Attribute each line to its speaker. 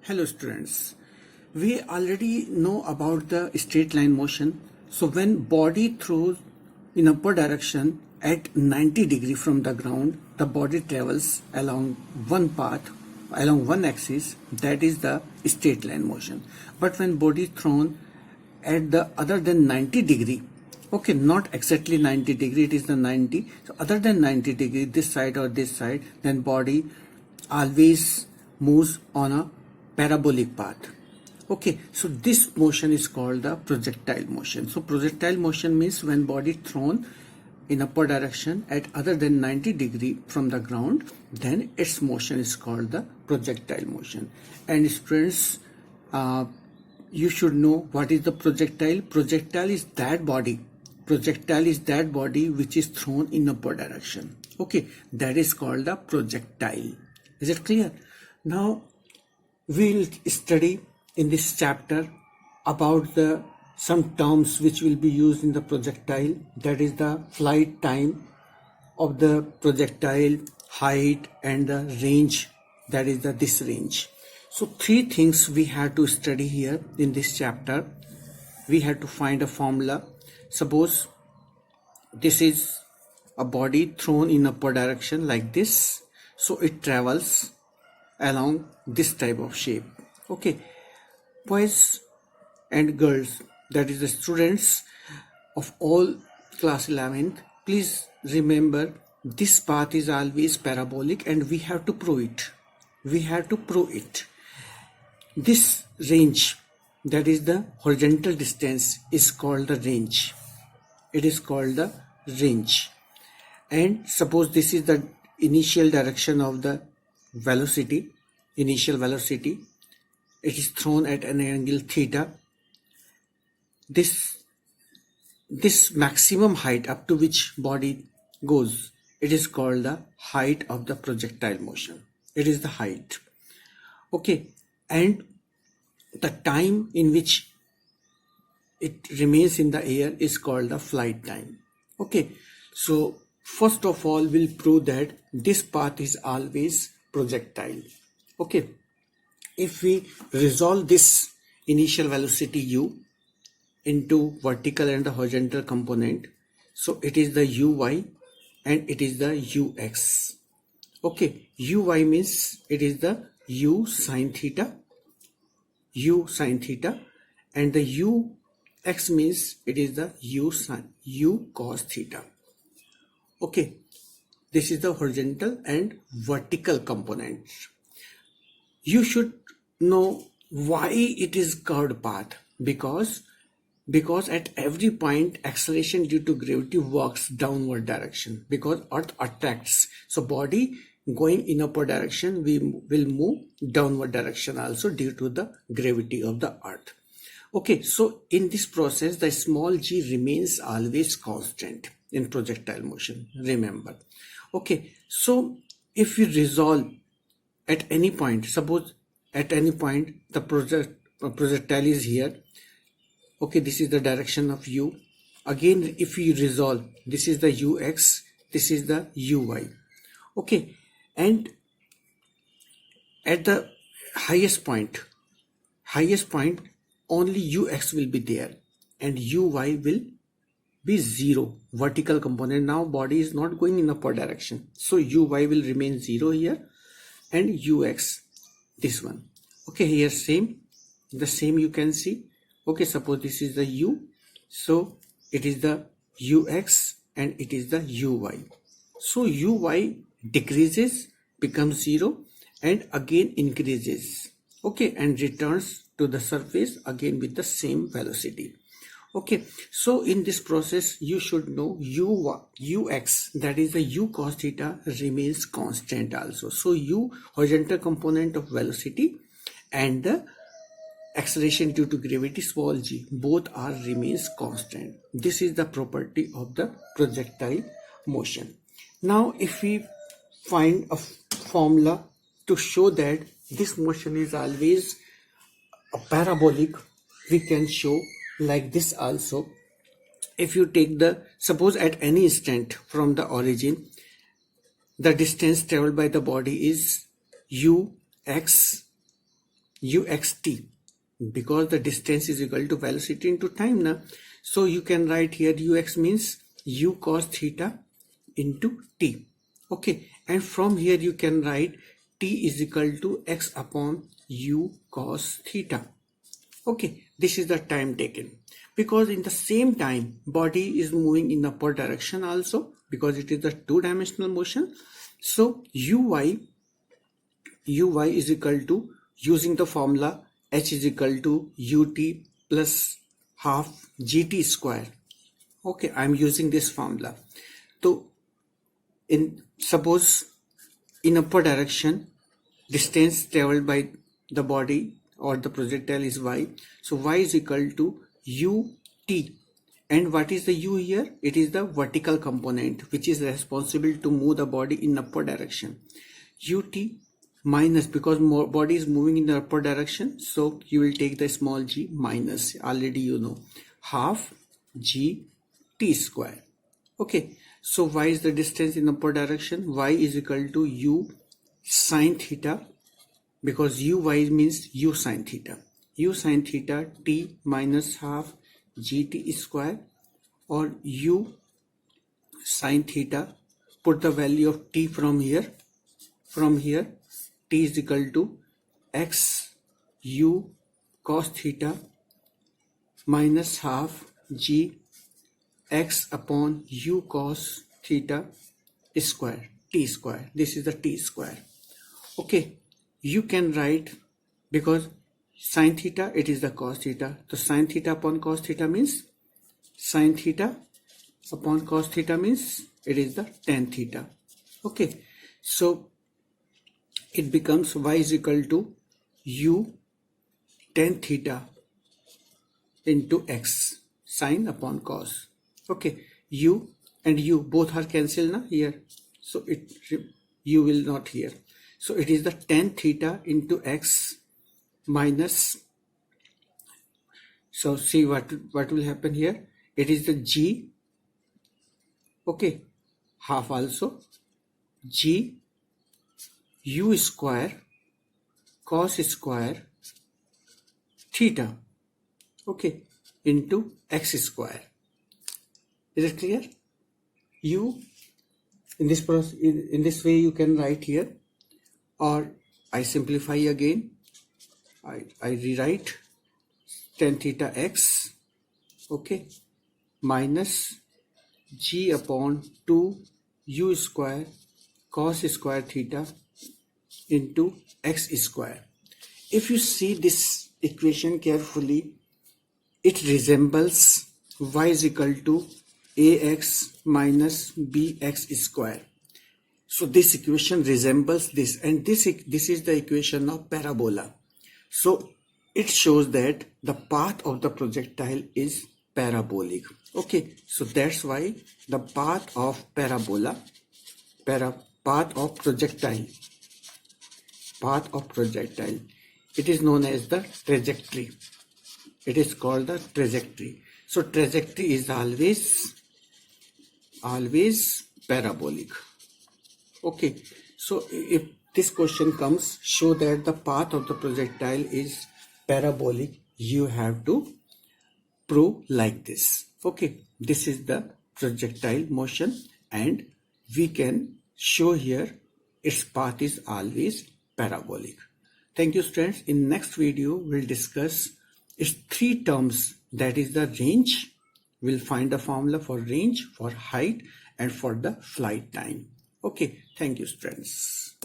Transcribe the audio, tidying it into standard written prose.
Speaker 1: Hello students, we already know about the straight line motion. So when body throws in upward direction at 90 degree from the ground, the body travels along one path, along one axis, that is the straight line motion. But when body is thrown at the other than 90 degree, okay, not exactly 90 degree, it is the 90, so other than 90 degree, this side or this side, then body always moves on a parabolic path. Okay, so this motion is called the projectile motion. So projectile motion means when body thrown in upward direction at other than 90 degree from the ground, then its motion is called the projectile motion. And students, you should know what is the projectile. Projectile is that body which is thrown in upward direction. Okay, that is called the projectile. Is it clear? Now we'll study in this chapter about the some terms which will be used in the projectile, that is the flight time of the projectile, height, and the range, that is this range. So three things we have to study here in this chapter. We have to find a formula. Suppose this is a body thrown in upward direction like this, so it travels along this type of shape. Okay, boys and girls, that is the students of all class 11th, please remember this path is always parabolic and we have to prove it. This range, that is the horizontal distance, is called the range. It is called the range. And suppose this is the initial direction of the velocity, initial velocity. It is thrown at an angle theta. This maximum height up to which body goes, it is called the height of the projectile motion. It is the height. Okay, and the time in which it remains in the air is called the flight time. Okay, so first of all we'll prove that this path is always projectile. Okay, if we resolve this initial velocity u into vertical and the horizontal component, so it is the uy and it is the ux. Okay, uy means it is the u sine theta, and the ux means it is the u cos theta. Okay, this is the horizontal and vertical component. You should know why it is curved path, because at every point acceleration due to gravity works downward direction, because earth attracts, so body going in upward direction we will move downward direction also due to the gravity of the earth. Okay, so in this process the small g remains always constant in projectile motion, remember. Okay, so if we resolve at any point, suppose at any point the projectile is here. Okay, this is the direction of u. Again, if we resolve, this is the ux, this is the uy. Okay, and at the highest point only ux will be there and uy will be 0, vertical component. Now body is not going in upward direction, so uy will remain 0 here and ux this one. Okay, here the same you can see. Okay, suppose this is the u, so it is the ux and it is the uy. So uy decreases, becomes 0 and again increases. Okay, and returns to the surface again with the same velocity. Okay, so in this process you should know ux, that is the u cos theta, remains constant also. So u, horizontal component of velocity, and the acceleration due to gravity, small g, both are remains constant. This is the property of the projectile motion. Now if we find a formula to show that this motion is always a parabolic, we can show like this also. If you take the, suppose at any instant from the origin, the distance traveled by the body is ux uxt, because the distance is equal to velocity into time now. So you can write here ux means u cos theta into t. Okay, and from here you can write t is equal to x upon u cos theta. Okay, this is the time taken, because in the same time body is moving in upward direction also, because it is a two-dimensional motion. So uy is equal to, using the formula, h is equal to ut plus half gt square. Okay, I'm using this formula. So suppose in upward direction distance traveled by the body or the projectile is y, so y is equal to ut, and what is the u here? It is the vertical component which is responsible to move the body in upward direction. Ut minus, because body is moving in the upward direction, so you will take the small g minus, already you know, half g t square. Okay, so y is the distance in upward direction, y is equal to u sine theta, because uy means u sine theta, t minus half gt square, or u sine theta, put the value of t from here, t is equal to x u cos theta minus half g x upon u cos theta square, t square. This is the t square. Okay, you can write, because sine theta, it is the cos theta, so sine theta upon cos theta means, sine theta upon cos theta means it is the tan theta. Okay, so it becomes y is equal to u tan theta into x, sine upon cos. Okay, u and u both are cancelled now here, so u will not here. So it is the tan theta into x minus, so see what will happen here. It is the g, okay, half also, g u square cos square theta, okay, into x square. Is it clear? U in this process, in this way you can write here, or I simplify again. I rewrite tan theta x, okay, minus g upon 2 u square cos square theta into x square. If you see this equation carefully, it resembles y is equal to ax minus bx square. So this equation resembles this, and this is the equation of parabola. So it shows that the path of the projectile is parabolic. Okay, so that's why the path of parabola, path of projectile, it is known as the trajectory. It is called the trajectory. So trajectory is always parabolic. Okay, so if this question comes, show that the path of the projectile is parabolic, you have to prove like this. Okay, this is the projectile motion, and we can show here its path is always parabolic. Thank you, students. In next video we'll discuss its three terms, that is the range. We'll find the formula for range, for height, and for the flight time. Okay, thank you, students.